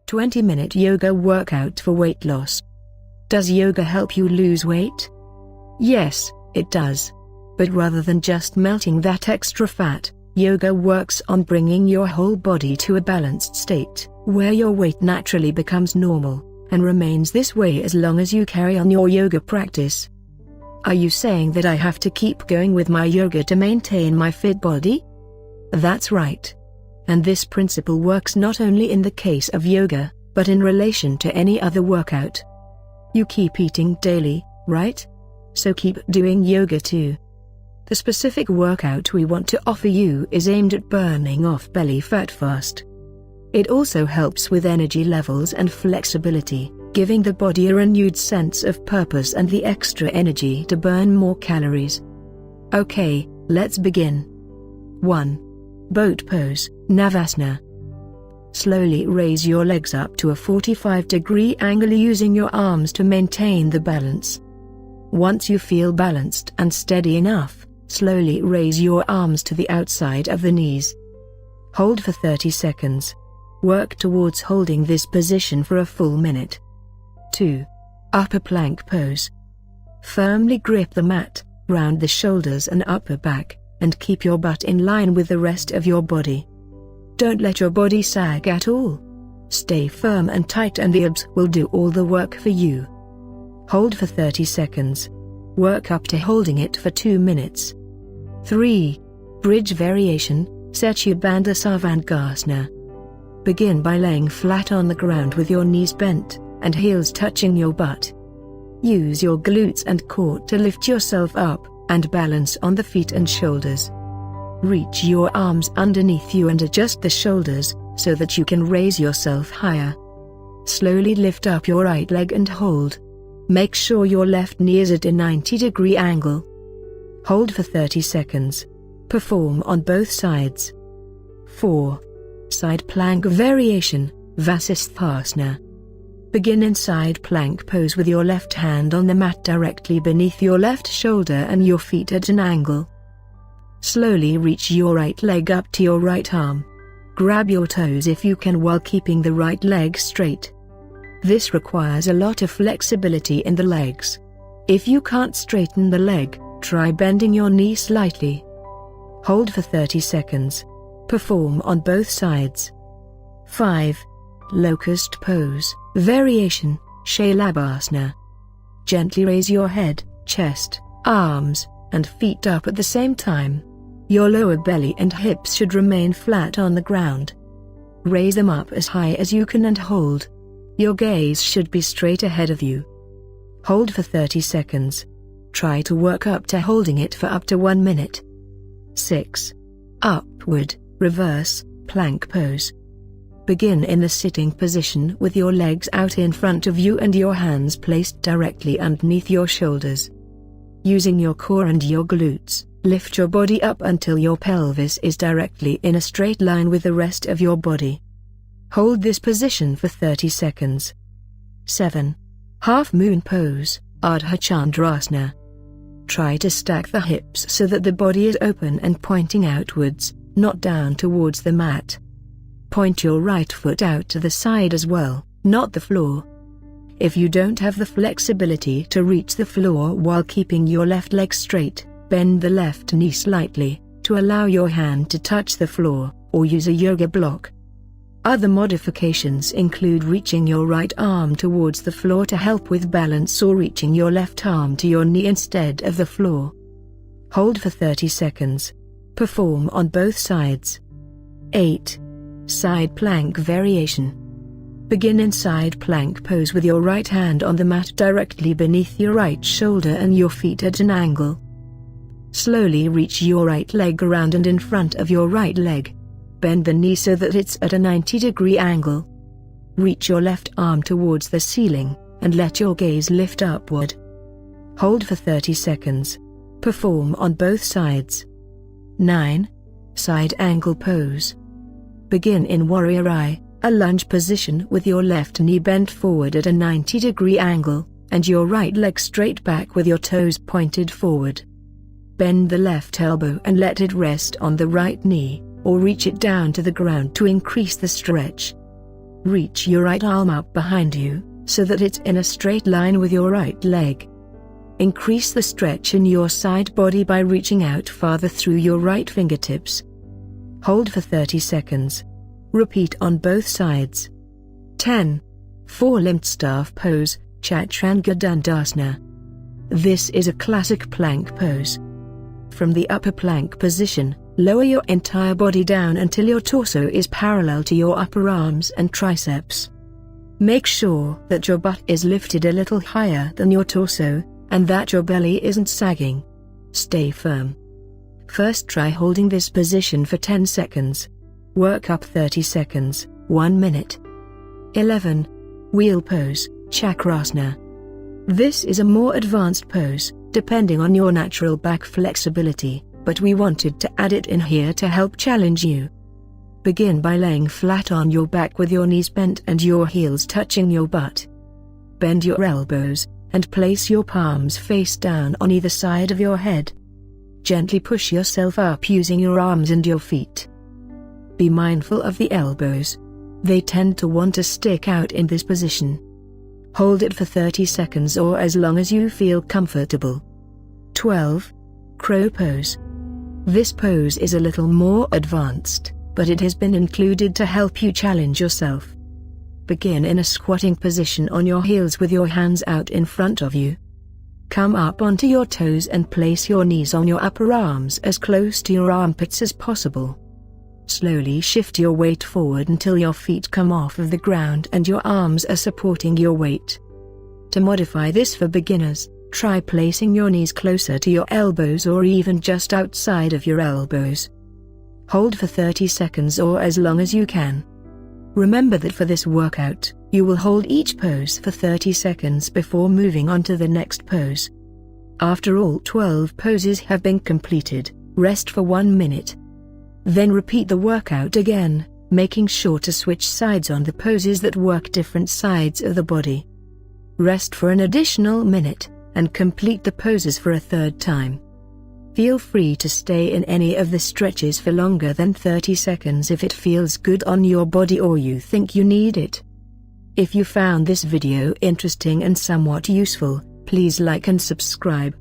"20-minute yoga workout for weight loss." Does yoga help you lose weight? Yes, it does. But rather than just melting that extra fat, yoga works on bringing your whole body to a balanced state, where your weight naturally becomes normal, and remains this way as long as you carry on your yoga practice. Are you saying that I have to keep going with my yoga to maintain my fit body? That's right. And this principle works not only in the case of yoga, but in relation to any other workout. You keep eating daily, right? So keep doing yoga too. The specific workout we want to offer you is aimed at burning off belly fat fast. It also helps with energy levels and flexibility, giving the body a renewed sense of purpose and the extra energy to burn more calories. Okay, let's begin. 1. Boat pose, Navasana. Slowly raise your legs up to a 45-degree angle using your arms to maintain the balance. Once you feel balanced and steady enough, slowly raise your arms to the outside of the knees. Hold for 30 seconds. Work towards holding this position for a full minute. 2. Upper plank pose. Firmly grip the mat, round the shoulders and upper back, and keep your butt in line with the rest of your body. Don't let your body sag at all. Stay firm and tight and the abs will do all the work for you. Hold for 30 seconds. Work up to holding it for 2 minutes. 3. Bridge variation, Setu Bandha Sarvangasana. Begin by laying flat on the ground with your knees bent, and heels touching your butt. Use your glutes and core to lift yourself up, and balance on the feet and shoulders. Reach your arms underneath you and adjust the shoulders, so that you can raise yourself higher. Slowly lift up your right leg and hold. Make sure your left knee is at a 90-degree angle. Hold for 30 seconds. Perform on both sides. 4. Side plank variation, Vasisthasana. Begin in side plank pose with your left hand on the mat directly beneath your left shoulder and your feet at an angle. Slowly reach your right leg up to your right arm. Grab your toes if you can while keeping the right leg straight. This requires a lot of flexibility in the legs. If you can't straighten the leg, try bending your knee slightly. Hold for 30 seconds. Perform on both sides. 5. Locust pose, variation, Shalabhasana. Gently raise your head, chest, arms, and feet up at the same time. Your lower belly and hips should remain flat on the ground. Raise them up as high as you can and hold. Your gaze should be straight ahead of you. Hold for 30 seconds. Try to work up to holding it for up to 1 minute. 6. Upward, reverse, plank pose. Begin in the sitting position with your legs out in front of you and your hands placed directly underneath your shoulders. Using your core and your glutes, lift your body up until your pelvis is directly in a straight line with the rest of your body. Hold this position for 30 seconds. 7. Half moon pose, Ardha Chandrasana. Try to stack the hips so that the body is open and pointing outwards, not down towards the mat. Point your right foot out to the side as well, not the floor. If you don't have the flexibility to reach the floor while keeping your left leg straight, bend the left knee slightly, to allow your hand to touch the floor, or use a yoga block. Other modifications include reaching your right arm towards the floor to help with balance or reaching your left arm to your knee instead of the floor. Hold for 30 seconds. Perform on both sides. 8. Side plank variation. Begin in side plank pose with your right hand on the mat directly beneath your right shoulder and your feet at an angle. Slowly reach your right leg around and in front of your right leg. Bend the knee so that it's at a 90-degree angle. Reach your left arm towards the ceiling, and let your gaze lift upward. Hold for 30 seconds. Perform on both sides. 9. Side angle pose. Begin in Warrior I, a lunge position with your left knee bent forward at a 90-degree angle, and your right leg straight back with your toes pointed forward. Bend the left elbow and let it rest on the right knee, or reach it down to the ground to increase the stretch. Reach your right arm up behind you, so that it's in a straight line with your right leg. Increase the stretch in your side body by reaching out farther through your right fingertips. Hold for 30 seconds. Repeat on both sides. 10. Four-limbed staff pose, Chaturanga Dandasana. This is a classic plank pose. From the upper plank position, lower your entire body down until your torso is parallel to your upper arms and triceps. Make sure that your butt is lifted a little higher than your torso, and that your belly isn't sagging. Stay firm. First try holding this position for 10 seconds. Work up 30 seconds, 1 minute. 11. Wheel pose, Chakrasana. This is a more advanced pose, depending on your natural back flexibility, but we wanted to add it in here to help challenge you. Begin by laying flat on your back with your knees bent and your heels touching your butt. Bend your elbows, and place your palms face down on either side of your head. Gently push yourself up using your arms and your feet. Be mindful of the elbows. They tend to want to stick out in this position. Hold it for 30 seconds or as long as you feel comfortable. 12. Crow pose. This pose is a little more advanced, but it has been included to help you challenge yourself. Begin in a squatting position on your heels with your hands out in front of you. Come up onto your toes and place your knees on your upper arms as close to your armpits as possible. Slowly shift your weight forward until your feet come off of the ground and your arms are supporting your weight. To modify this for beginners, try placing your knees closer to your elbows or even just outside of your elbows. Hold for 30 seconds or as long as you can. Remember that for this workout, you will hold each pose for 30 seconds before moving on to the next pose. After all 12 poses have been completed, rest for 1 minute. Then repeat the workout again, making sure to switch sides on the poses that work different sides of the body. Rest for an additional minute, and complete the poses for a third time. Feel free to stay in any of the stretches for longer than 30 seconds if it feels good on your body or you think you need it. If you found this video interesting and somewhat useful, please like and subscribe.